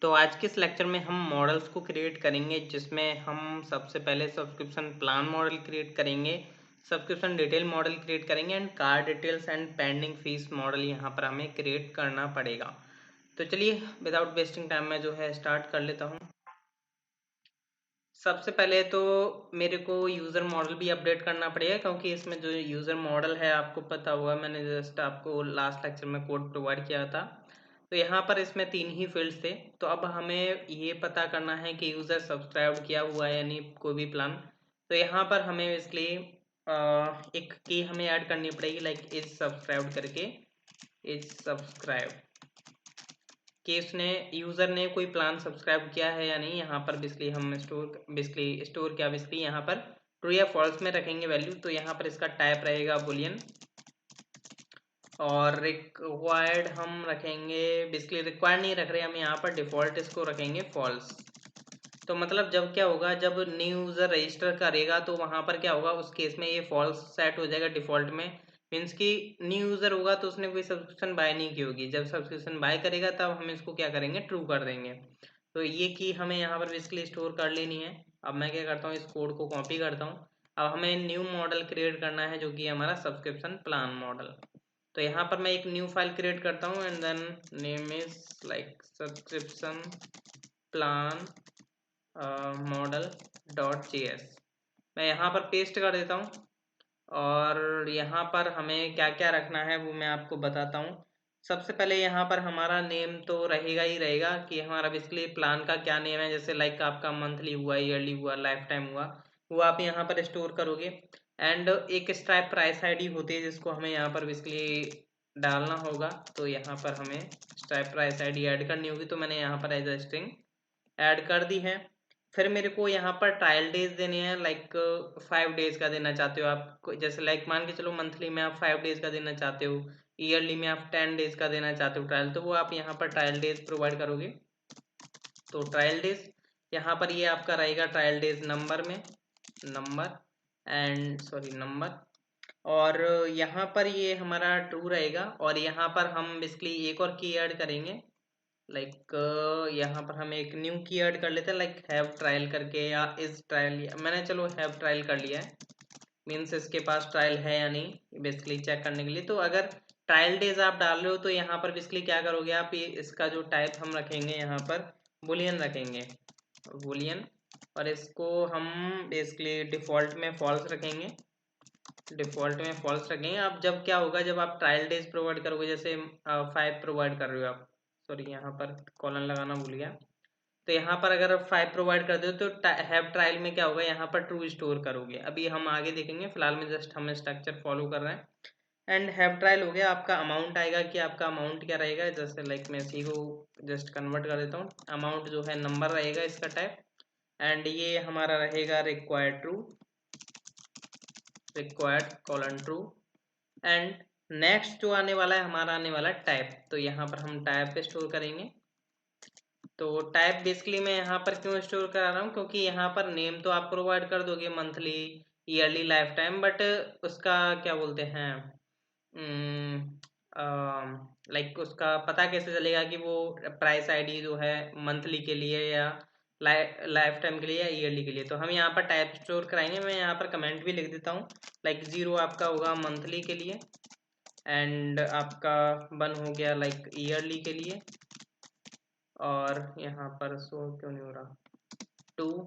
तो आज के इस लेक्चर में हम मॉडल्स को क्रिएट करेंगे, जिसमें हम सबसे पहले सब्सक्रिप्शन प्लान मॉडल क्रिएट करेंगे, सब्सक्रिप्शन डिटेल मॉडल क्रिएट करेंगे and car details and pending fees model यहाँ पर हमें क्रिएट करना पड़ेगा। तो चलिए विदाउट वेस्टिंग टाइम मैं जो है स्टार्ट कर लेता हूँ। सबसे पहले तो मेरे को यूज़र मॉडल भी अपडेट करना पड़ेगा, क्योंकि इसमें जो यूज़र मॉडल है आपको पता हुआ, मैंने जस्ट आपको लास्ट लेक्चर में कोड प्रोवाइड किया था। तो यहाँ पर इसमें 3 ही फील्ड्स थे। तो अब हमें ये पता करना है कि यूज़र सब्सक्राइब किया हुआ है यानी कोई भी प्लान। तो यहाँ पर हमें इसलिए एक की हमें ऐड करनी पड़ेगी, लाइक इज सब्सक्राइब करके, इज सब्सक्राइब कि उसने यूज़र ने कोई प्लान सब्सक्राइब किया है या नहीं। यहाँ पर बेसिकली हम बेसिकली यहाँ पर ट्रू या फॉल्स में रखेंगे वैल्यू। तो यहाँ पर इसका टाइप रहेगा बुलियन और रिक्वायर्ड हम रखेंगे, बेसिकली रिक्वायर्ड नहीं रख रहे हम यहाँ पर, डिफ़ॉल्ट इसको रखेंगे फॉल्स। तो मतलब जब क्या होगा, जब न्यू यूज़र रजिस्टर करेगा तो वहाँ पर क्या होगा, उस केस में ये फॉल्स सेट हो जाएगा डिफ़ॉल्ट में। मीन्स कि न्यू यूज़र होगा तो उसने कोई सब्सक्रिप्शन बाय नहीं की होगी, जब सब्सक्रिप्शन बाय करेगा तब हम इसको क्या करेंगे, ट्रू कर देंगे। तो ये की हमें यहाँ पर बेसिकली स्टोर कर लेनी है। अब मैं क्या करता हूँ, इस कोड को कॉपी करता हूँ। अब हमें न्यू मॉडल क्रिएट करना है जो कि हमारा सब्सक्रिप्शन प्लान मॉडल। तो यहाँ पर मैं एक न्यू फाइल क्रिएट करता हूँ and then name is like subscription plan model.js मैं यहाँ पर पेस्ट कर देता हूँ। और यहाँ पर हमें क्या क्या रखना है वो मैं आपको बताता हूँ। सबसे पहले यहाँ पर हमारा नेम तो रहेगा ही रहेगा कि हमारा बेसिकली प्लान का क्या नेम है, जैसे लाइक आपका मंथली हुआ, ईयरली हुआ, लाइफ टाइम हुआ, वो आप यहाँ पर स्टोर करोगे। एंड एक स्ट्राइप प्राइस आईडी होती है जिसको हमें यहाँ पर बेसिकली डालना होगा। तो यहाँ पर हमें स्ट्राइप प्राइस आईडी ऐड करनी होगी, तो मैंने यहाँ पर एज अ स्ट्रिंग ऐड कर दी है। फिर मेरे को यहाँ पर ट्रायल डेज देने हैं, लाइक 5 डेज का देना चाहते हो आप, जैसे लाइक मान के चलो मंथली में आप 5 डेज का देना चाहते हो, ईयरली में आप 10 डेज का देना चाहते हो ट्रायल, तो वो आप यहाँ पर ट्रायल डेज प्रोवाइड करोगे। तो ट्रायल डेज यहाँ पर ये आपका रहेगा ट्रायल डेज नंबर में, नंबर नंबर। और यहाँ पर ये हमारा ट्रू रहेगा। और यहाँ पर हम बेसिकली एक और की ऐड करेंगे, लाइक यहाँ पर हम एक न्यू की ऐड कर लेते हैं, लाइक हैव ट्रायल करके या इज ट्रायल। मैंने चलो हैव ट्रायल कर लिया है, मीन्स इसके पास ट्रायल है या नहीं बेसिकली चेक करने के लिए। तो अगर ट्रायल डेज आप डाल रहे हो तो यहाँ पर बेसिकली क्या करोगे आप, ये इसका जो टाइप हम रखेंगे यहाँ पर बुलियन रखेंगे, बुलियन। और इसको हम बेसिकली डिफ़ॉल्ट में फॉल्स रखेंगे, डिफ़ॉल्ट में फॉल्स रखेंगे। अब जब क्या होगा, जब आप ट्रायल डेज प्रोवाइड करोगे, जैसे 5 प्रोवाइड कर रहे हो आप, सॉरी यहाँ पर कॉलन लगाना भूल गया। तो यहाँ पर अगर आप 5 प्रोवाइड कर दो तो हैव ट्रायल में क्या होगा, यहाँ पर ट्रू स्टोर करोगे। अभी हम आगे देखेंगे, फिलहाल में जस्ट हम स्ट्रक्चर फॉलो कर रहे हैं। एंड हैव ट्रायल हो गया। आपका अमाउंट आएगा कि आपका अमाउंट क्या रहेगा, जैसे लाइक मैं इसी को जस्ट कन्वर्ट कर देता हूँ। अमाउंट जो है नंबर रहेगा इसका टाइप। एंड ये हमारा रहेगा required true, required colon true. And next जो आने वाला है हमारा, आने वाला टाइप। तो यहाँ पर हम टाइप पे स्टोर करेंगे। तो टाइप बेसिकली मैं यहाँ पर क्यों स्टोर करा रहा हूँ, क्योंकि यहाँ पर नेम तो आप प्रोवाइड कर दोगे monthly, yearly, life time, but उसका क्या बोलते हैं, लाइक उसका पता कैसे चलेगा कि वो प्राइस आईडी जो है मंथली के लिए या लाइफ टाइम के लिए या ईयरली के लिए। तो हम यहाँ पर टाइप स्टोर कराएंगे। मैं यहाँ पर कमेंट भी लिख देता हूँ, लाइक 0 आपका होगा मंथली के लिए एंड आपका 1 हो गया लाइक ईयरली के लिए। और यहाँ पर शो क्यों नहीं हो रहा, 2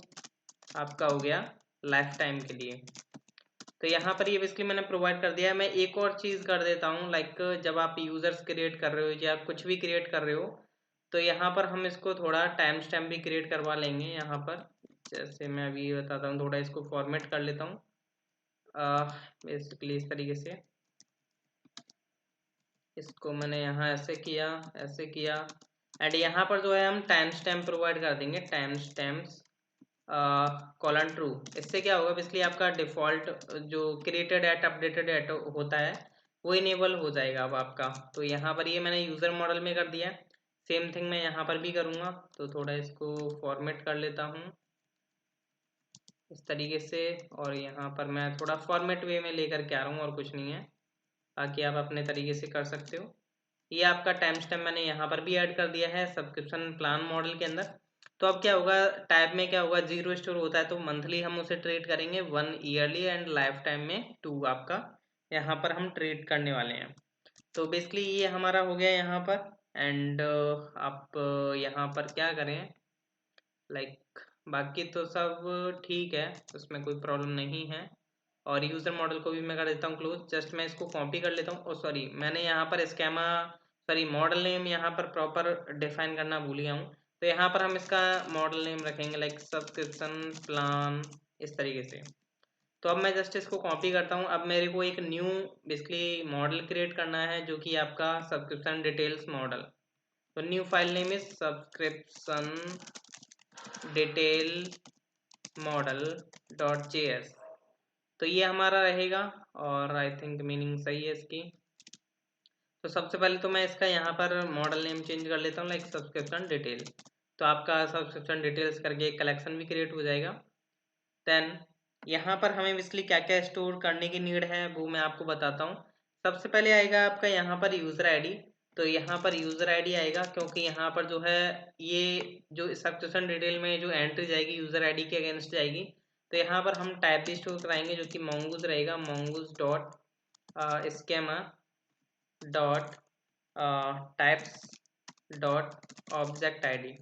आपका हो गया लाइफ टाइम के लिए। तो यहाँ पर ये बेसिकली मैंने प्रोवाइड कर दिया है। मैं एक और चीज़ कर देता हूँ, लाइक जब आप यूज़र्स क्रिएट कर रहे हो या कुछ भी क्रिएट कर रहे हो, तो यहाँ पर हम इसको थोड़ा टाइम स्टैम्प भी क्रिएट करवा लेंगे। यहाँ पर जैसे मैं अभी बताता हूँ, थोड़ा इसको फॉर्मेट कर लेता हूँ बेसिकली इस तरीके से। इसको मैंने यहाँ ऐसे किया, ऐसे किया। एंड यहाँ पर जो है हम टाइम स्टैम्प प्रोवाइड कर देंगे, टाइम स्टैम्प्स कॉलन ट्रू। इससे क्या होगा, बेसिकली आपका डिफ़ॉल्ट जो क्रिएटेड एट अपडेटेड एट होता है वो इनेबल हो जाएगा अब आपका। तो यहाँ पर ये मैंने यूज़र मॉडल में कर दिया। सेम थिंग मैं यहाँ पर भी करूँगा। तो थोड़ा इसको फॉर्मेट कर लेता हूँ इस तरीके से। और यहाँ पर मैं थोड़ा फॉर्मेट वे में लेकर के आ रहा हूँ और कुछ नहीं है, बाकी आप अपने तरीके से कर सकते हो। ये आपका टाइम स्टैम्प मैंने यहाँ पर भी ऐड कर दिया है सब्सक्रिप्शन प्लान मॉडल के अंदर। तो अब क्या होगा, टाइप में क्या होगा, 0 स्टोर होता है तो मंथली हम उसे ट्रीट करेंगे, 1 ईयरली एंड लाइफ टाइम में 2 आपका यहाँ पर हम ट्रीट करने वाले हैं। तो बेसिकली ये हमारा हो गया यहाँ पर। एंड आप यहाँ पर क्या करें, लाइक बाकी तो सब ठीक है, उसमें कोई प्रॉब्लम नहीं है। और यूज़र मॉडल को भी मैं कर देता हूँ क्लोज। जस्ट मैं इसको कॉपी कर लेता हूँ। ओ सॉरी, मैंने यहाँ पर स्कैमा सॉरी मॉडल नेम यहाँ पर प्रॉपर डिफाइन करना भूल गया हूँ। तो यहाँ पर हम इसका मॉडल नेम रखेंगे लाइक सब्सक्रिप्शन प्लान, इस तरीके से। तो अब मैं जस्ट इसको कॉपी करता हूँ। अब मेरे को एक न्यू बेसिकली मॉडल क्रिएट करना है जो कि आपका सब्सक्रिप्शन डिटेल्स मॉडल। तो new file name is subscription detail model .js। तो ये हमारा रहेगा और आई थिंक मीनिंग सही है इसकी। तो सबसे पहले तो मैं इसका यहाँ पर मॉडल नेम चेंज कर लेता हूँ लाइक सब्सक्रिप्शन डिटेल। तो आपका सब्सक्रिप्शन डिटेल्स करके एक कलेक्शन भी क्रिएट हो जाएगा। देन यहाँ पर हमें बेसिकली क्या क्या स्टोर करने की नीड है वो मैं आपको बताता हूँ। सबसे पहले आएगा आपका यहाँ पर यूज़र आईडी। तो यहाँ पर यूज़र आईडी आएगा क्योंकि यहाँ पर जो है ये जो सब्सक्रिप्शन डिटेल में जो एंट्री जाएगी यूज़र आईडी के अगेंस्ट जाएगी। तो यहाँ पर हम टाइप भी स्टोर कराएंगे जो कि mongoose रहेगा, mongoose dot schema dot types dot object ID.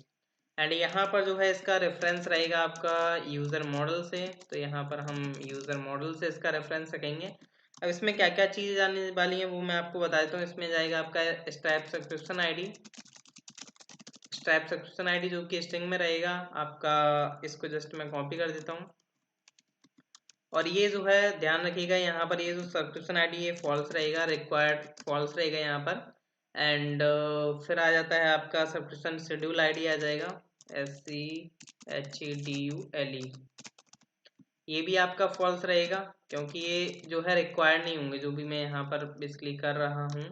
And यहाँ पर जो है इसका रेफरेंस रहेगा आपका यूज़र मॉडल से। तो यहाँ पर हम यूज़र मॉडल से इसका रेफरेंस रखेंगे। अब इसमें क्या क्या चीज़ आने वाली है वो मैं आपको बता देता हूँ। इसमें जाएगा आपका stripe subscription ID, stripe subscription ID जो कि स्ट्रिंग में रहेगा आपका। इसको जस्ट मैं कॉपी कर देता हूँ। और ये जो है ध्यान रखिएगा, यहाँ पर ये जो सब्सक्रिप्शन आईडी ये फॉल्स रहेगा, रिक्वायर्ड फॉल्स रहेगा यहाँ पर। एंड फिर आ जाता है आपका सब्सक्रिप्शन शेड्यूल आईडी आ जाएगा, SCHEDULE। ये भी आपका फॉल्स रहेगा क्योंकि ये जो है रिक्वायर्ड नहीं होंगे जो भी मैं यहाँ पर बेसिकली कर रहा हूँ।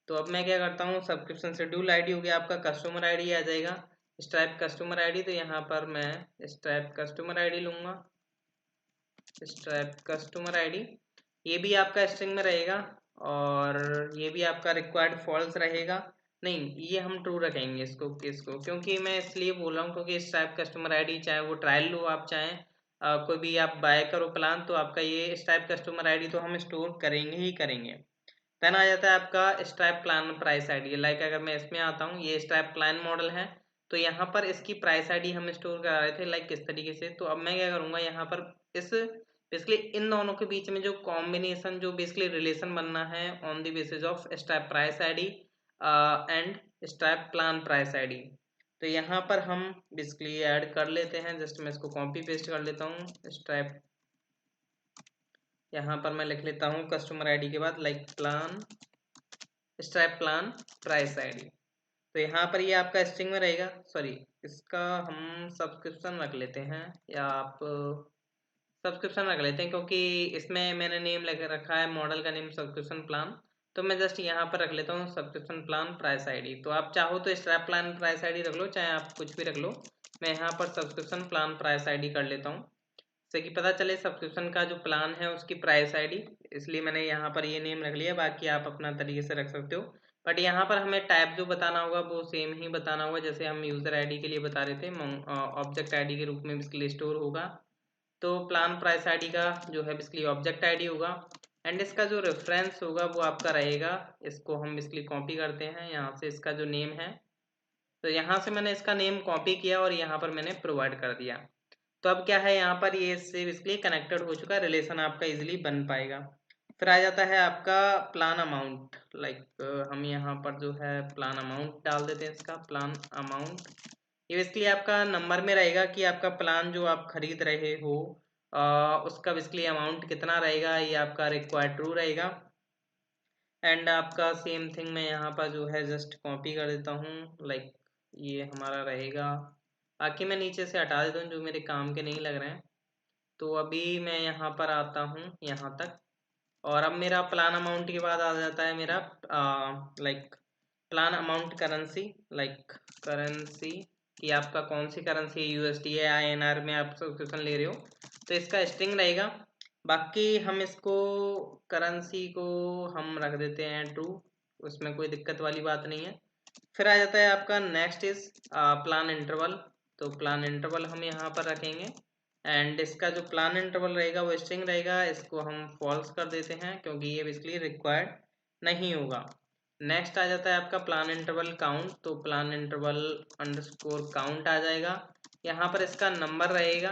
तो अब मैं क्या करता हूँ, सब्सक्रिप्शन शेड्यूल आईडी हो गया आपका, कस्टमर आईडी आ जाएगा स्ट्राइप कस्टमर आईडी। तो यहाँ पर मैं स्ट्राइप कस्टमर आईडी लूँगा, स्ट्राइप कस्टमर आईडी। ये भी आपका स्ट्रिंग में रहेगा और ये भी आपका रिक्वायर्ड फॉल्स रहेगा। नहीं, ये हम ट्रू रखेंगे इसको क्योंकि मैं इसलिए बोल रहा हूँ क्योंकि स्ट्राइप कस्टमर आईडी चाहे वो ट्रायल लो आप चाहें कोई भी आप बाय करो प्लान, तो आपका ये स्ट्राइप कस्टमर आईडी तो हम स्टोर करेंगे ही करेंगे। देन आ जाता है आपका stripe plan price ID. Like अगर मैं इसमें आता हूँ, ये स्ट्राइप प्लान मॉडल है तो यहाँ पर इसकी प्राइस आईडी हम स्टोर करा रहे थे लाइक किस तरीके से। तो अब मैं क्या करूँगा, यहाँ पर इस बेसिकली इन दोनों के बीच में जो कॉम्बिनेशन जो बेसिकली रिलेशन बनना है on the basis of stripe price ID and stripe plan price ID. तो यहाँ पर हम बेसिकली ऐड कर लेते हैं। जस्ट मैं इसको कॉपी पेस्ट कर लेता हूँ। स्ट्राइप यहाँ पर मैं लिख लेता हूँ कस्टमर आईडी के बाद like plan stripe plan price ID. तो यहाँ पर ये आपका स्ट्रिंग में रहेगा। सॉरी, इसका हम सब्सक्रिप्शन रख लेते हैं या आप सब्सक्रिप्शन रख लेते हैं क्योंकि इसमें मैंने नेम लग रखा है मॉडल का नेम सब्सक्रिप्शन प्लान। तो मैं जस्ट यहाँ पर रख लेता हूँ सब्सक्रिप्शन प्लान प्राइस आईडी। तो आप चाहो तो स्ट्रैप प्लान प्राइस आईडी रख लो, चाहे आप कुछ भी रख लो। मैं यहाँ पर सब्सक्रिप्शन प्लान प्राइस आईडी कर लेता हूँ जैसे कि पता चले सब्सक्रिप्शन का जो प्लान है उसकी प्राइस आईडी, इसलिए मैंने यहाँ पर ये नेम रख लिया। बाकी आप अपना तरीके से रख सकते हो, बट यहाँ पर हमें टाइप जो बताना होगा वो सेम ही बताना होगा जैसे हम यूज़र आईडी के लिए बता रहे थे। ऑब्जेक्ट आईडी के रूप में इसके स्टोर होगा। तो प्लान प्राइस आईडी का जो है बेसिकली ऑब्जेक्ट आईडी होगा एंड इसका जो रेफरेंस होगा वो आपका रहेगा। इसको हम बेसिकली कॉपी करते हैं यहाँ से, इसका जो नेम है तो यहाँ से मैंने इसका नेम कॉपी किया और यहाँ पर मैंने प्रोवाइड कर दिया। तो अब क्या है, यहाँ पर ये इससे बेसिकली कनेक्टेड हो चुका है, रिलेशन आपका इजीली बन पाएगा। फिर आ जाता है आपका प्लान अमाउंट। लाइक हम यहाँ पर जो है प्लान अमाउंट डाल देते हैं। इसका प्लान अमाउंट ये बेसिकली आपका नंबर में रहेगा कि आपका प्लान जो आप खरीद रहे हो उसका बेसिकली अमाउंट कितना रहेगा, ये आपका रिक्वायर्ड ट्रू रहेगा। एंड आपका सेम थिंग मैं यहाँ पर जो है जस्ट कॉपी कर देता हूँ। लाइक ये हमारा रहेगा, बाकी मैं नीचे से हटा देता हूँ जो मेरे काम के नहीं लग रहे हैं। तो अभी मैं यहाँ पर आता हूँ यहाँ तक और अब मेरा प्लान अमाउंट के बाद आ जाता है मेरा like plan amount currency. Like currency कि आपका कौन सी करेंसी है, USD है INR में आप सब्सक्रिप्शन ले रहे हो तो इसका स्ट्रिंग रहेगा। बाकी हम इसको करेंसी को हम रख देते हैं ट्रू, उसमें कोई दिक्कत वाली बात नहीं है। फिर आ जाता है आपका नेक्स्ट इज प्लान इंटरवल। तो प्लान इंटरवल हम यहाँ पर रखेंगे एंड इसका जो प्लान इंटरवल रहेगा वो स्ट्रिंग रहेगा, इसको हम फॉल्स कर देते हैं क्योंकि ये बेसिकली रिक्वायर्ड नहीं होगा। नेक्स्ट आ जाता है आपका प्लान इंटरवल काउंट। तो प्लान इंटरवल अंडरस्कोर काउंट आ जाएगा, यहाँ पर इसका नंबर रहेगा।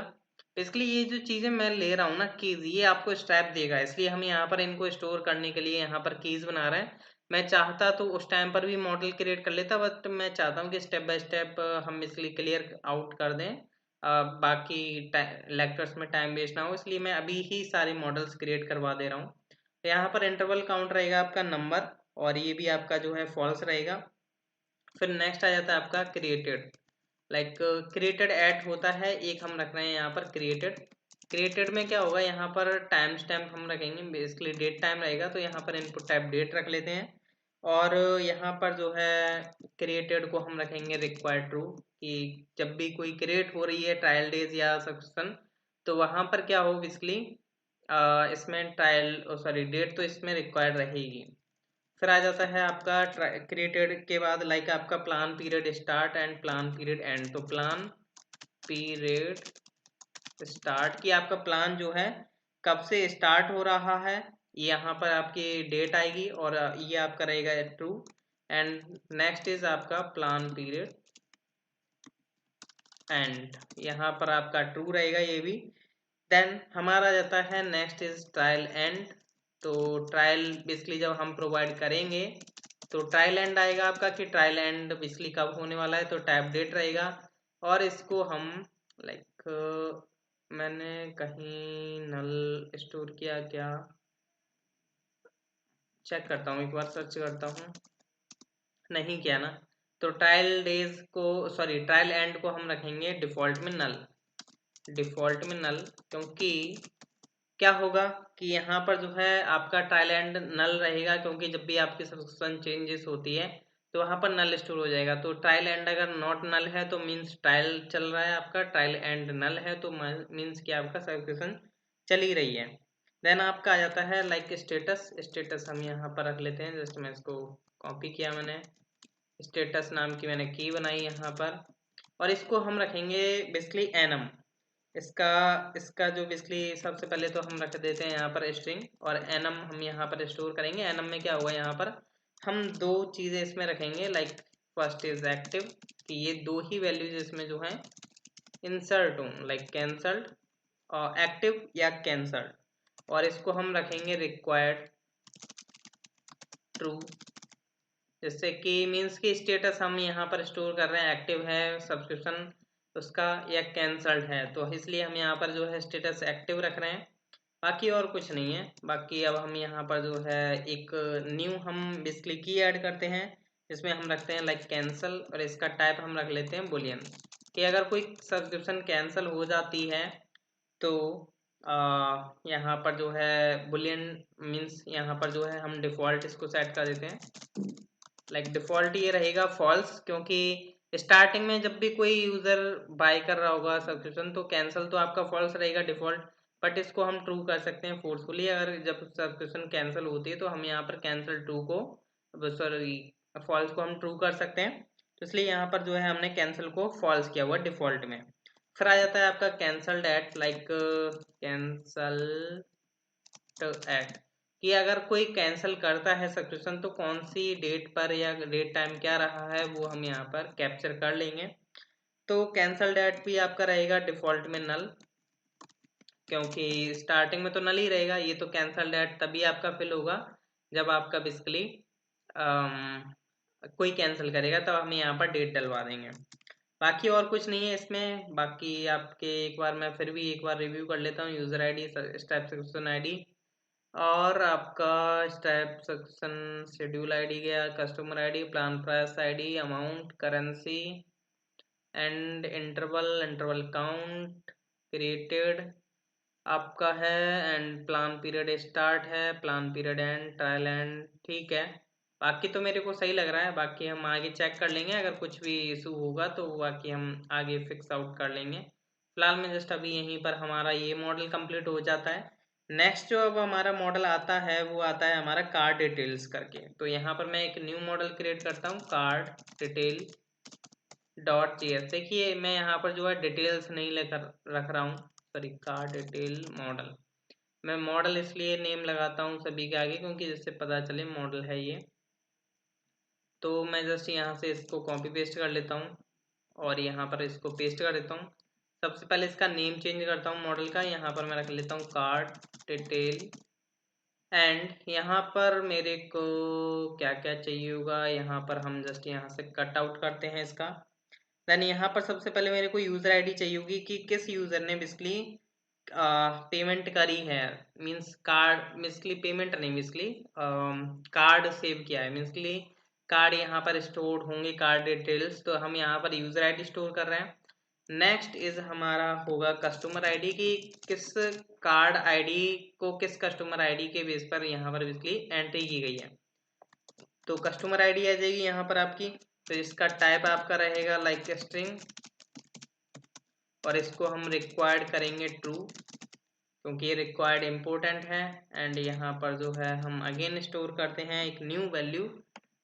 बेसिकली ये जो चीज़ें मैं ले रहा हूँ ना कीज, ये आपको स्टेप देगा, इसलिए हम यहाँ पर इनको स्टोर करने के लिए यहाँ पर कीज बना रहे हैं। मैं चाहता तो उस टाइम पर भी मॉडल क्रिएट कर लेता, बट मैं चाहता हूँ कि स्टेप बाय स्टेप हम इसलिए क्लियर आउट कर दें, बाकी लेक्चर्स में टाइम वेस्ट ना हो, इसलिए मैं अभी ही सारे मॉडल्स क्रिएट करवा दे रहा हूँ। तो यहाँ पर इंटरवल काउंट रहेगा आपका नंबर, और ये भी आपका जो है फॉल्स रहेगा। फिर नेक्स्ट आ जाता है आपका क्रिएटेड। लाइक क्रिएटेड ऐड होता है, एक हम रख रहे हैं यहाँ पर क्रिएटेड। क्रिएटेड में क्या होगा, यहाँ पर टाइम स्टैम्प हम रखेंगे, बेसिकली डेट टाइम रहेगा, तो यहाँ पर इनपुट टाइप डेट रख लेते हैं। और यहाँ पर जो है क्रिएटेड को हम रखेंगे रिक्वायर्ड ट्रू, कि जब भी कोई क्रिएट हो रही है ट्रायल डेज या सब्सक्रिप्शन, तो वहाँ पर क्या हो बेसिकली इसमें ट्रायल सॉरी डेट तो इसमें रिक्वायर्ड रहेगी। फिर आ जाता है आपका क्रिएटेड के बाद लाइक आपका plan period start and plan period and. तो प्लान पीरियड स्टार्ट की आपका प्लान जो है कब से स्टार्ट हो रहा है, यहाँ पर आपकी डेट आएगी और ये आपका रहेगा ट्रू। एंड नेक्स्ट इज आपका प्लान पीरियड एंड, यहाँ पर आपका ट्रू रहेगा ये भी। देन हमारा जाता है नेक्स्ट इज ट्रायल एंड। तो ट्रायल बेसिकली जब हम प्रोवाइड करेंगे तो ट्रायल एंड आएगा आपका, कि ट्रायल एंड बेसिकली कब होने वाला है, तो टाइप डेट रहेगा। और इसको हम लाइक मैंने कहीं नल स्टोर किया क्या, चेक करता हूँ, एक बार सर्च करता हूँ, नहीं किया ना। तो ट्रायल डेज को सॉरी ट्रायल एंड को हम रखेंगे डिफॉल्ट में नल, डिफॉल्ट में नल, क्योंकि क्या होगा कि यहाँ पर जो है आपका ट्रायल एंड नल रहेगा, क्योंकि जब भी आपकी सब्सक्रिप्शन चेंजेस होती है तो वहाँ पर नल स्टोर हो जाएगा। तो ट्रायल एंड अगर नॉट नल है तो मीन्स ट्रायल चल रहा है आपका, ट्रायल एंड नल है तो मीन्स कि आपका सब्सक्रिप्शन चल ही रही है। देन आपका आ जाता है लाइक स्टेटस। स्टेटस हम यहाँ पर रख लेते हैं, जस्ट मैं इसको कॉपी किया मैंने, स्टेटस नाम की मैंने की बनाई यहाँ पर, और इसको हम रखेंगे बेसिकली एनम। इसका इसका जो बेसिकली सबसे पहले तो हम रख देते हैं यहाँ पर स्ट्रिंग, और एनम हम यहाँ पर स्टोर करेंगे। एनम में क्या होगा, यहाँ पर हम दो चीज़ें इसमें रखेंगे, लाइक फर्स्ट इज एक्टिव, कि ये दो ही वैल्यूज इसमें जो है इंसर्ट हों, लाइक कैंसल्ड और एक्टिव या कैंसल्ड। और इसको हम रखेंगे रिक्वायर्ड ट्रू, जिससे कि मीन्स की स्टेटस हम यहाँ पर स्टोर कर रहे हैं एक्टिव है सब्सक्रिप्शन उसका या कैंसल्ड है, तो इसलिए हम यहाँ पर जो है स्टेटस एक्टिव रख रहे हैं, बाकी और कुछ नहीं है। बाकी अब हम यहाँ पर जो है एक न्यू हम बेसिकली की ऐड करते हैं, जिसमें हम रखते हैं लाइक कैंसल, और इसका टाइप हम रख लेते हैं बुलियन, कि अगर कोई सब्सक्रिप्शन कैंसिल हो जाती है तो यहाँ पर जो है बुलियन मीन्स यहाँ पर जो है हम डिफ़ॉल्ट इसको सेट कर देते हैं, लाइक डिफ़ॉल्ट ये रहेगा फॉल्स, क्योंकि स्टार्टिंग में जब भी कोई यूज़र बाय कर रहा होगा सब्सक्रिप्शन तो कैंसिल तो आपका फॉल्स रहेगा डिफ़ॉल्ट, बट इसको हम ट्रू कर सकते हैं फोर्सफुली। अगर जब सब्सक्रिप्शन कैंसिल होती है तो हम यहाँ पर कैंसिल ट्रू को सॉरी फॉल्स को हम ट्रू कर सकते हैं, तो इसलिए यहाँ पर जो है हमने कैंसिल को फॉल्स किया हुआ डिफ़ॉल्ट में। फिर आ जाता है आपका cancelled at, like cancelled at, कि अगर कोई कैंसिल करता है सब्सक्रिप्शन तो कौन सी डेट पर या डेट टाइम क्या रहा है वो हम यहाँ पर कैप्चर कर लेंगे। तो कैंसल डेट भी आपका रहेगा डिफ़ॉल्ट में नल, क्योंकि स्टार्टिंग में तो नल ही रहेगा। ये तो कैंसल डेट तभी आपका फिल होगा जब आपका बेसिकली कोई कैंसिल करेगा, तब हम यहाँ पर डेट डलवा देंगे। बाकी और कुछ नहीं है इसमें। बाकी आपके एक बार मैं फिर भी एक बार रिव्यू कर लेता हूँ, user I D, step subscription I D, और आपका स्टेप सेक्शन शेड्यूल आईडी गया, customer ID, plan price ID, amount, currency and interval, interval count, created आपका है, एंड प्लान पीरियड स्टार्ट है, plan period and, trial and, ठीक है। बाकी तो मेरे को सही लग रहा है, बाकी हम आगे चेक कर लेंगे, अगर कुछ भी इशू होगा तो बाकी हम आगे फिक्स आउट कर लेंगे। फिलहाल में जस्ट अभी यहीं पर हमारा ये मॉडल कंप्लीट हो जाता है। नेक्स्ट जो अब हमारा मॉडल आता है वो आता है हमारा कार्ड डिटेल्स करके। तो यहाँ पर मैं एक न्यू मॉडल क्रिएट करता हूँ, कार्ड डिटेल डॉट जीएस। देखिए मैं यहाँ पर जो है डिटेल्स नहीं लेकर रख रहा हूँ, सॉरी, कार्ड डिटेल मॉडल। मैं मॉडल इसलिए नेम लगाता हूँ सभी के आगे क्योंकि जिससे पता चले मॉडल है ये। तो मैं जस्ट यहाँ से इसको कॉपी पेस्ट कर लेता हूँ और यहाँ पर इसको पेस्ट कर देता हूँ। सबसे पहले इसका नेम चेंज करता हूँ मॉडल का, यहाँ पर मैं रख लेता हूँ कार्ड डिटेल। एंड यहाँ पर मेरे को क्या क्या चाहिए होगा, यहाँ पर हम जस्ट यहाँ से कट आउट करते हैं इसका। देन यहाँ पर सबसे पहले मेरे को यूज़र आईडी चाहिए होगी कि किस यूज़र ने बेसिकली पेमेंट करी है, मीन्स कार्ड बेसिकली पेमेंट नहीं, बेसिकली कार्ड सेव किया है, मीन्सली कार्ड यहाँ पर स्टोर होंगे कार्ड डिटेल्स। तो हम यहाँ पर यूज़र आईडी स्टोर कर रहे हैं। नेक्स्ट इज हमारा होगा कस्टमर आईडी की किस कार्ड आईडी को किस कस्टमर आईडी के बेस पर यहाँ पर बेसिकली एंट्री की गई है। तो कस्टमर आईडी आ जाएगी यहाँ पर आपकी। तो इसका टाइप आपका रहेगा लाइक स्ट्रिंग और इसको हम रिक्वायर्ड करेंगे ट्रू क्योंकि ये रिक्वायर्ड इम्पोर्टेंट है। एंड यहाँ पर जो है हम अगेन स्टोर करते हैं एक न्यू वैल्यू,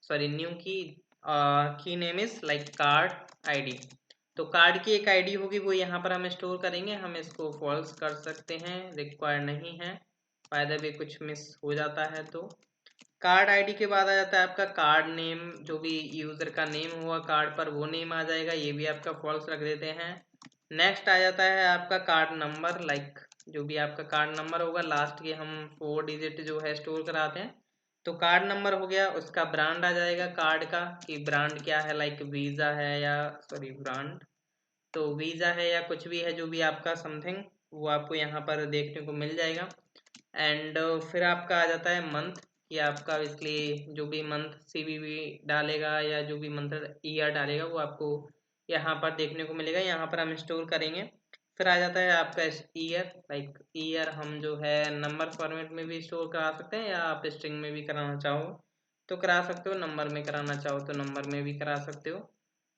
सॉरी न्यू की name is like card ID. तो कार्ड की एक आईडी होगी वो यहाँ पर हम स्टोर करेंगे। हम इसको फॉल्स कर सकते हैं, रिक्वायर्ड नहीं है, फायदा भी कुछ मिस हो जाता है। तो कार्ड आईडी के बाद आ जाता है आपका कार्ड नेम, जो भी यूजर का नेम हुआ कार्ड पर वो नेम आ जाएगा, ये भी आपका फॉल्स रख देते हैं। नेक्स्ट आ जाता है आपका कार्ड नंबर, लाइक जो भी आपका कार्ड नंबर होगा लास्ट के हम 4 डिजिट जो है स्टोर कराते हैं। तो कार्ड नंबर हो गया, उसका ब्रांड आ जाएगा कार्ड का कि ब्रांड क्या है, लाइक वीज़ा है या सॉरी ब्रांड, तो वीज़ा है या कुछ भी है जो भी आपका समथिंग, वो आपको यहाँ पर देखने को मिल जाएगा। एंड फिर आपका आ जाता है मंथ कि आपका इसलिए जो भी मंथ सीवीवी डालेगा या जो भी मंथ ईयर डालेगा वो आपको यहाँ पर देखने को मिलेगा, यहाँ पर हम स्टोर करेंगे। फिर आ जाता है आपका ईयर, लाइक ईयर हम जो है नंबर फॉर्मेट में भी स्टोर करा सकते हैं या आप स्ट्रिंग में भी कराना चाहो तो करा सकते हो, नंबर में कराना चाहो तो नंबर में भी करा सकते हो।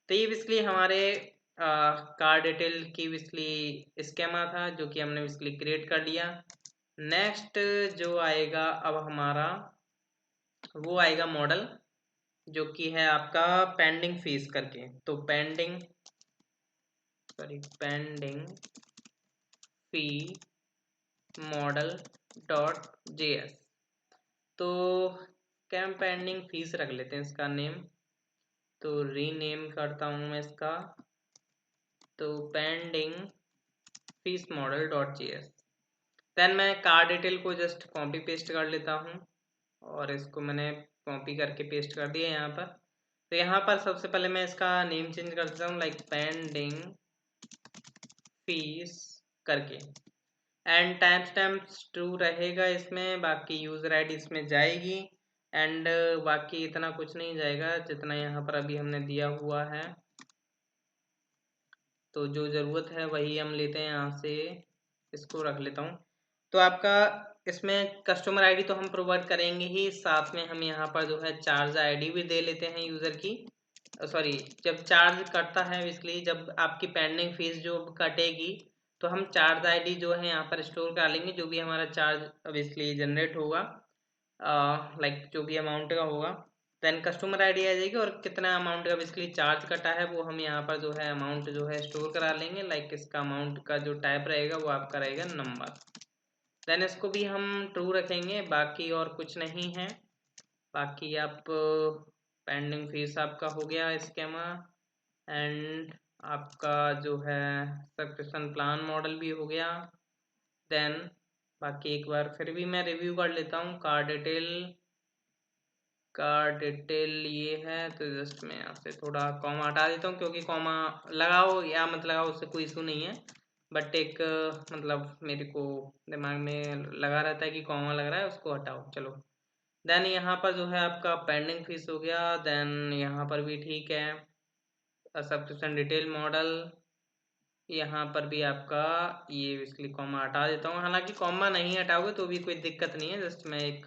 तो ये बेसिकली हमारे कार डिटेल की बेसिकली स्कीमा था जो कि हमने बेसिकली क्रिएट कर लिया। नेक्स्ट जो आएगा अब हमारा वो आएगा मॉडल जो कि है आपका पेंडिंग फीस करके। तो पेंडिंग फी मॉडल डॉट जेएस। तो क्या हम पेंडिंग फीस रख लेते हैं इसका नेम, तो रीनेम करता हूँ मैं इसका, तो pending fees model dot JS. Then मैं कार डिटेल को जस्ट कॉपी पेस्ट कर लेता हूँ और इसको मैंने कॉपी करके पेस्ट कर दिया यहाँ पर। तो यहाँ पर सबसे पहले मैं इसका नेम चेंज कर देता हूँ लाइक पेंडिंग फीस करके। एंड टाइम स्टैम्प ट्रू रहेगा इसमें, बाकी यूज़र आईडी इसमें जाएगी एंड बाकी इतना कुछ नहीं जाएगा जितना यहाँ पर अभी हमने दिया हुआ है। तो जो ज़रूरत है वही हम लेते हैं, यहाँ से इसको रख लेता हूँ। तो आपका इसमें कस्टमर आईडी तो हम प्रोवाइड करेंगे ही, साथ में हम यहाँ पर जो है चार्ज आईडी भी दे लेते हैं यूज़र की। सॉरी, जब चार्ज कटता है इसलिए जब आपकी पेंडिंग फीस जो कटेगी तो हम चार्ज आईडी जो है यहाँ पर स्टोर कर लेंगे, जो भी हमारा चार्ज अब इसलिए जनरेट होगा लाइक जो भी अमाउंट का होगा। देन कस्टमर आईडी आ जाएगी और कितना अमाउंट का बेसिकली चार्ज कटा है वो हम यहाँ पर जो है अमाउंट जो है स्टोर करा लेंगे। लाइक इसका अमाउंट का जो टाइप रहेगा वो आपका रहेगा नंबर। देन इसको भी हम ट्रू रखेंगे, बाकी और कुछ नहीं है। बाकी आप पेंडिंग फीस आपका हो गया स्कीमा एंड आपका जो है सब्सक्रिप्शन प्लान मॉडल भी हो गया। देन बाकी एक बार फिर भी मैं रिव्यू कर लेता हूँ। कार्ड डिटेल ये है, तो जस्ट मैं यहाँ से थोड़ा कॉमा हटा देता हूँ क्योंकि कॉमा लगाओ या मत लगाओ उससे कोई इशू नहीं है, बट एक मतलब मेरे को दिमाग में लगा रहता है कि कॉमा लग रहा है, उसको हटाओ। चलो देन यहाँ पर जो है आपका पेंडिंग फीस हो गया। देन यहाँ पर भी ठीक है, सब्सक्रिप्शन डिटेल मॉडल, यहाँ पर भी आपका ये इसलिए कॉमा हटा देता हूँ। हालांकि कॉमा नहीं हटाओगे तो भी कोई दिक्कत नहीं है, जस्ट मैं एक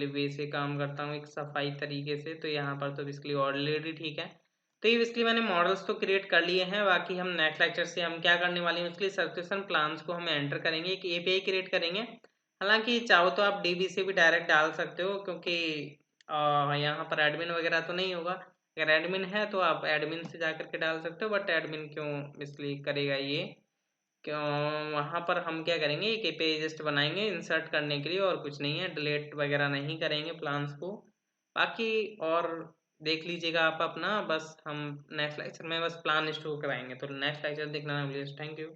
वे से काम करता हूँ एक सफाई तरीके से। तो यहाँ पर तो बेसिकली ऑलरेडी ठीक है। तो ये बेसिकली मैंने मॉडल्स तो क्रिएट कर लिए हैं। बाकी हम नेक्स्ट लेक्चर से हम क्या करने वाले हैं, उसके लिए सब्सक्रिप्शन प्लान्स को हम एंटर करेंगे, एक एपीआई क्रिएट करेंगे हालांकि चाहो तो आप डीबी से भी डायरेक्ट डाल सकते हो, क्योंकि यहाँ पर एडमिन वगैरह तो नहीं होगा। अगर एडमिन है तो आप एडमिन से जा करके डाल सकते हो, बट एडमिन क्यों इसलिए करेगा ये, क्यों, वहाँ पर हम क्या करेंगे, एक एपीआई जस्ट बनाएंगे इंसर्ट करने के लिए, और कुछ नहीं है, डिलीट वगैरह नहीं करेंगे प्लान्स को। बाकी और देख लीजिएगा आप अपना, बस हम नेक्स्ट लेक्चर में बस प्लान स्टोर कराएंगे, तो नेक्स्ट लेक्चर देखना ना प्लीज। Thank you.